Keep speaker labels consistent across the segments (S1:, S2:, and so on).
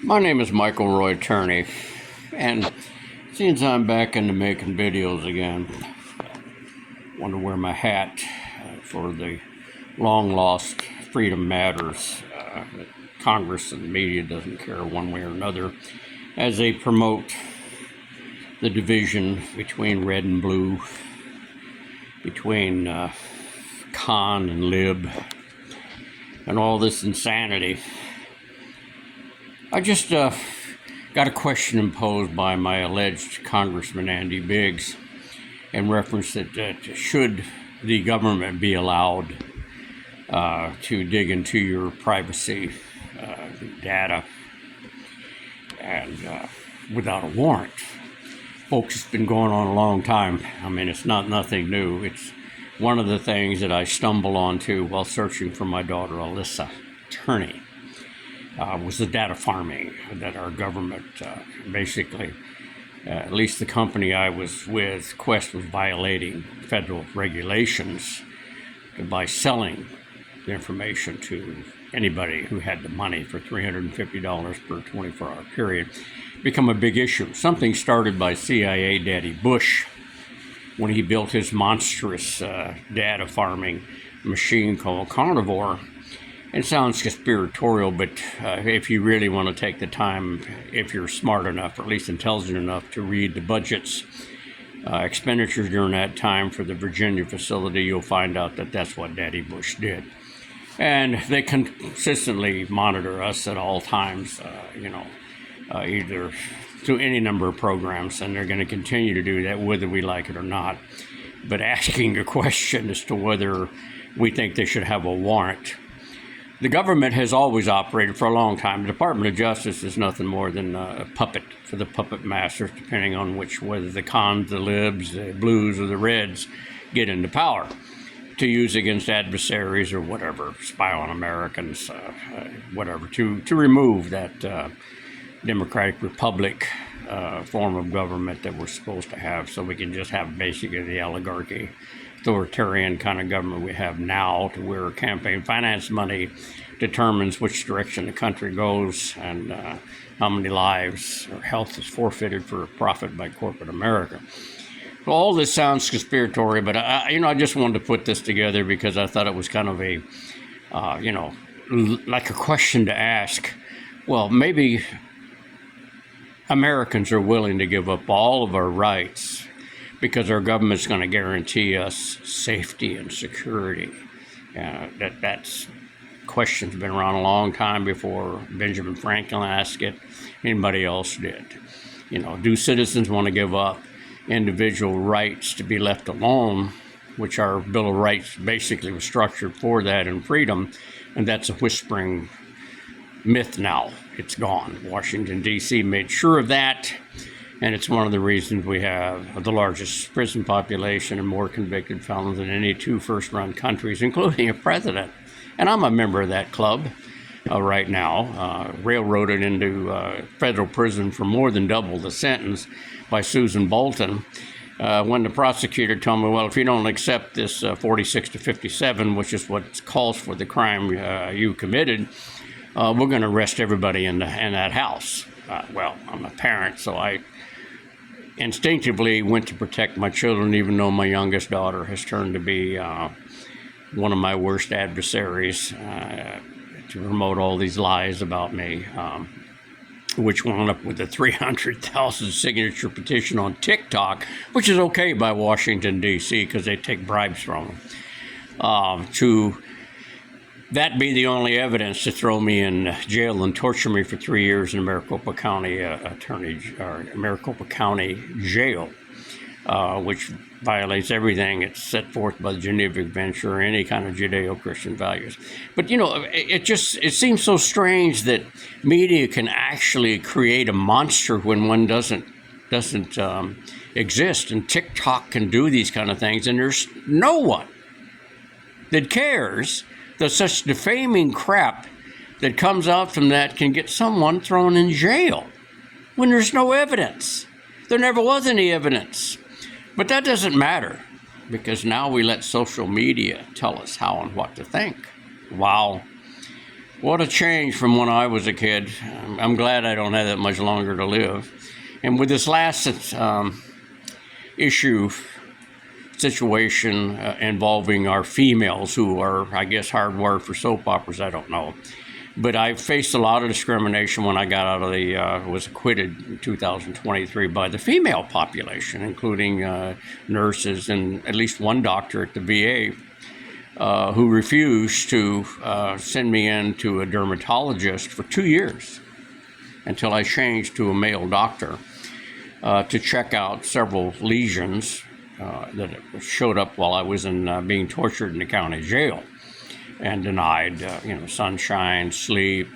S1: My name is Michael Roy Turney, and since I'm back into making videos again, I want to wear my hat for the long-lost Freedom Matters. Congress and the media doesn't care one way or another as they promote the division between red and blue, between con and lib, and all this insanity. I just got a question imposed by my alleged Congressman Andy Biggs in reference that should the government be allowed to dig into your privacy data and without a warrant. Folks, it's been going on a long time. I mean, it's nothing new. It's one of the things that I stumbled onto while searching for my daughter Alyssa Turney. Was the data farming that our government basically, at least the company I was with, Quest, was violating federal regulations by selling the information to anybody who had the money for $350 per 24-hour period. Become a big issue. Something started by CIA Daddy Bush when he built his monstrous data farming machine called Carnivore. It sounds conspiratorial, but if you really want to take the time, if you're smart enough, or at least intelligent enough, to read the budgets, expenditures during that time for the Virginia facility, you'll find out that that's what Daddy Bush did. And they consistently monitor us at all times, either through any number of programs, and they're going to continue to do that whether we like it or not. But asking a question as to whether we think they should have a warrant. The government has always operated for a long time. The Department of Justice is nothing more than a puppet for the puppet masters, depending on whether the cons, the libs, the blues, or the reds get into power to use against adversaries or whatever, spy on Americans, whatever, to remove that democratic republic form of government that we're supposed to have, so we can just have basically the oligarchy, authoritarian kind of government we have now, to where campaign finance money determines which direction the country goes and how many lives or health is forfeited for profit by corporate America. So all this sounds conspiratorial, but I just wanted to put this together because I thought it was kind of a, like a question to ask. Well, maybe Americans are willing to give up all of our rights because our government's going to guarantee us safety and security. That's question's been around a long time before Benjamin Franklin asked it. Anybody else did. Do citizens want to give up individual rights to be left alone, which our Bill of Rights basically was structured for that, and freedom? And that's a whispering myth now. It's gone. Washington, D.C. made sure of that. And it's one of the reasons we have the largest prison population and more convicted felons than any two first-run countries, including a president. And I'm a member of that club right now, railroaded into federal prison for more than double the sentence by Susan Bolton. When the prosecutor told me, well, if you don't accept this 46 to 57, which is what calls for the crime you committed, we're going to arrest everybody in that house. Well, I'm a parent, so I instinctively went to protect my children, even though my youngest daughter has turned to be one of my worst adversaries to promote all these lies about me, which wound up with a 300,000 signature petition on TikTok, which is okay by Washington, D.C., because they take bribes from them, to that be the only evidence to throw me in jail and torture me for 3 years in Maricopa County Maricopa County Jail, which violates everything it's set forth by the Geneva Convention or any kind of Judeo-Christian values. But it seems so strange that media can actually create a monster when one doesn't exist, and TikTok can do these kind of things, and there's no one that cares that such defaming crap that comes out from that can get someone thrown in jail when there's no evidence. There never was any evidence. But that doesn't matter, because now we let social media tell us how and what to think. While What a change from when I was a kid. I'm glad I don't have that much longer to live. And with this last situation involving our females who are, I guess, hardwired for soap operas, I don't know. But I faced a lot of discrimination when I got out of was acquitted in 2023 by the female population, including nurses and at least one doctor at the VA who refused to send me in to a dermatologist for 2 years until I changed to a male doctor to check out several lesions that showed up while I was being tortured in the county jail and denied, sunshine, sleep,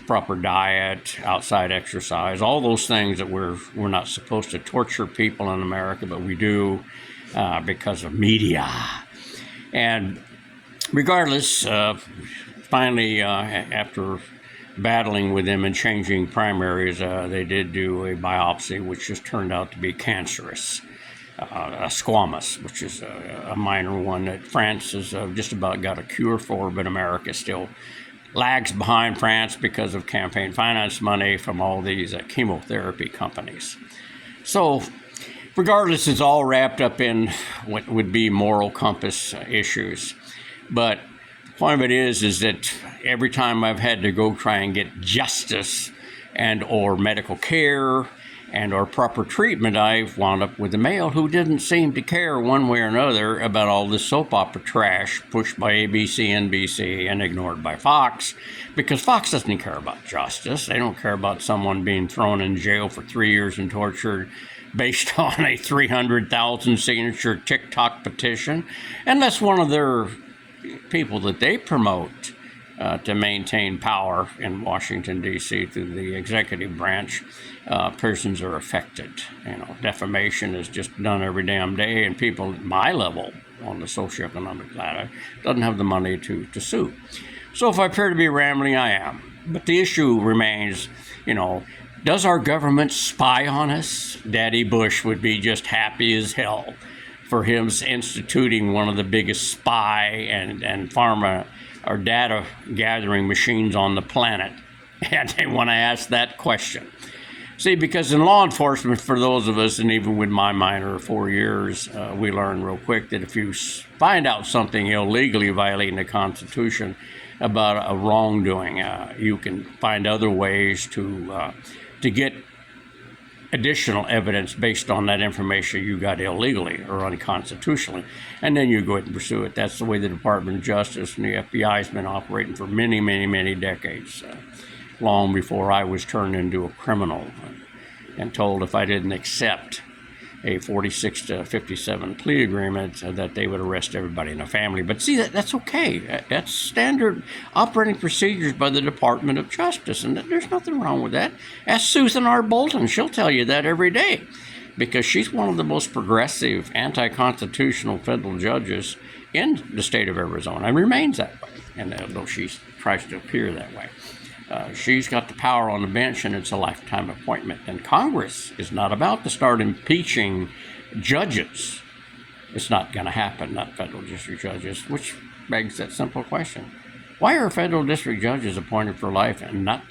S1: proper diet, outside exercise, all those things that we're not supposed to torture people in America, but we do because of media. And regardless, finally, after battling with them and changing primaries, they did do a biopsy, which just turned out to be cancerous. A squamous, which is a minor one that France has just about got a cure for, but America still lags behind France because of campaign finance money from all these chemotherapy companies. So regardless, it's all wrapped up in what would be moral compass issues. But the point of it is that every time I've had to go try and get justice and or medical care and or proper treatment, I've wound up with a male who didn't seem to care one way or another about all this soap opera trash pushed by ABC, NBC, and ignored by Fox, because Fox doesn't care about justice. They don't care about someone being thrown in jail for 3 years and tortured based on a 300,000 signature TikTok petition, unless one of their people that they promote to maintain power in Washington, D.C. through the executive branch, persons are affected. Defamation is just done every damn day, and people at my level on the socioeconomic ladder doesn't have the money to sue. So if I appear to be rambling, I am. But the issue remains, does our government spy on us? Daddy Bush would be just happy as hell for him instituting one of the biggest spy and pharma or data gathering machines on the planet. And they want to ask that question. See, because in law enforcement, for those of us, and even with my minor 4 years, we learn real quick that if you find out something illegally violating the Constitution about a wrongdoing, you can find other ways to get additional evidence based on that information you got illegally or unconstitutionally, and then you go ahead and pursue it. That's the way the Department of Justice and the FBI has been operating for many, many, many decades, long before I was turned into a criminal and told if I didn't accept a 46 to 57 plea agreement that they would arrest everybody in the family. But see, that's okay. That's standard operating procedures by the Department of Justice, and there's nothing wrong with that. Ask Susan R. Bolton. She'll tell you that every day, because she's one of the most progressive, anti-constitutional federal judges in the state of Arizona, and remains that way, and though she tries to appear that way. She's got the power on the bench, and it's a lifetime appointment. And Congress is not about to start impeaching judges. It's not going to happen, not federal district judges, which begs that simple question. Why are federal district judges appointed for life and not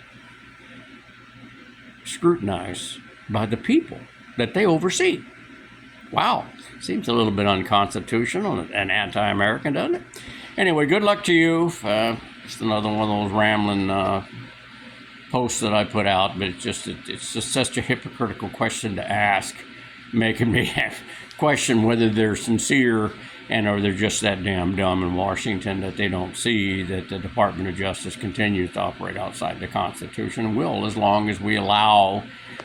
S1: scrutinized by the people that they oversee? Wow, seems a little bit unconstitutional and anti-American, doesn't it? Anyway, good luck to you. Just another one of those rambling posts that I put out, but it's just such a hypocritical question to ask, making me question whether they're sincere and or they're just that damn dumb in Washington that they don't see that the Department of Justice continues to operate outside the Constitution, and will as long as we allow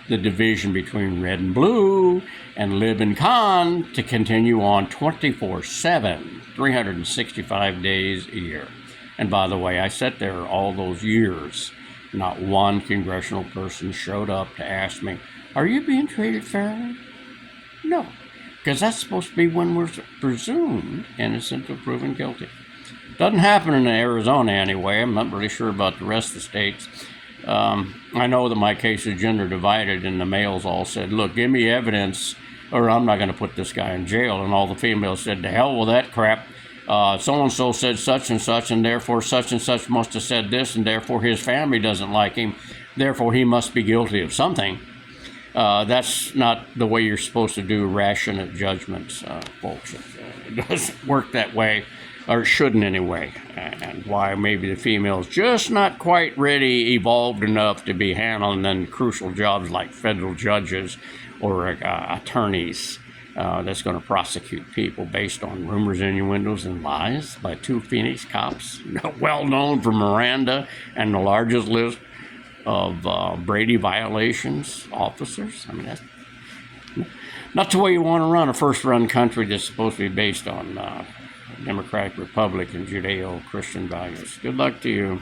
S1: the division between red and blue and lib and con to continue on 24/7, 365 days a year. And by the way, I sat there all those years. Not one congressional person showed up to ask me, are you being treated fairly? No, because that's supposed to be when we're presumed innocent or proven guilty. Doesn't happen in Arizona anyway. I'm not really sure about the rest of the states. I know that my case is gender divided, and the males all said, look, give me evidence or I'm not going to put this guy in jail. And all the females said, to hell with that crap. so and so said such and such, and therefore such and such must have said this, and therefore his family doesn't like him, therefore he must be guilty of something. That's not the way you're supposed to do rational judgments, folks. It doesn't work that way, or it shouldn't anyway. And why maybe the female's just not quite ready, evolved enough to be handling then crucial jobs like federal judges or attorneys that's going to prosecute people based on rumors, innuendos, and lies by two Phoenix cops, well known for Miranda and the largest list of Brady violations officers. I mean, that's not the way you want to run a first-run country that's supposed to be based on Democratic Republic and Judeo-Christian values. Good luck to you.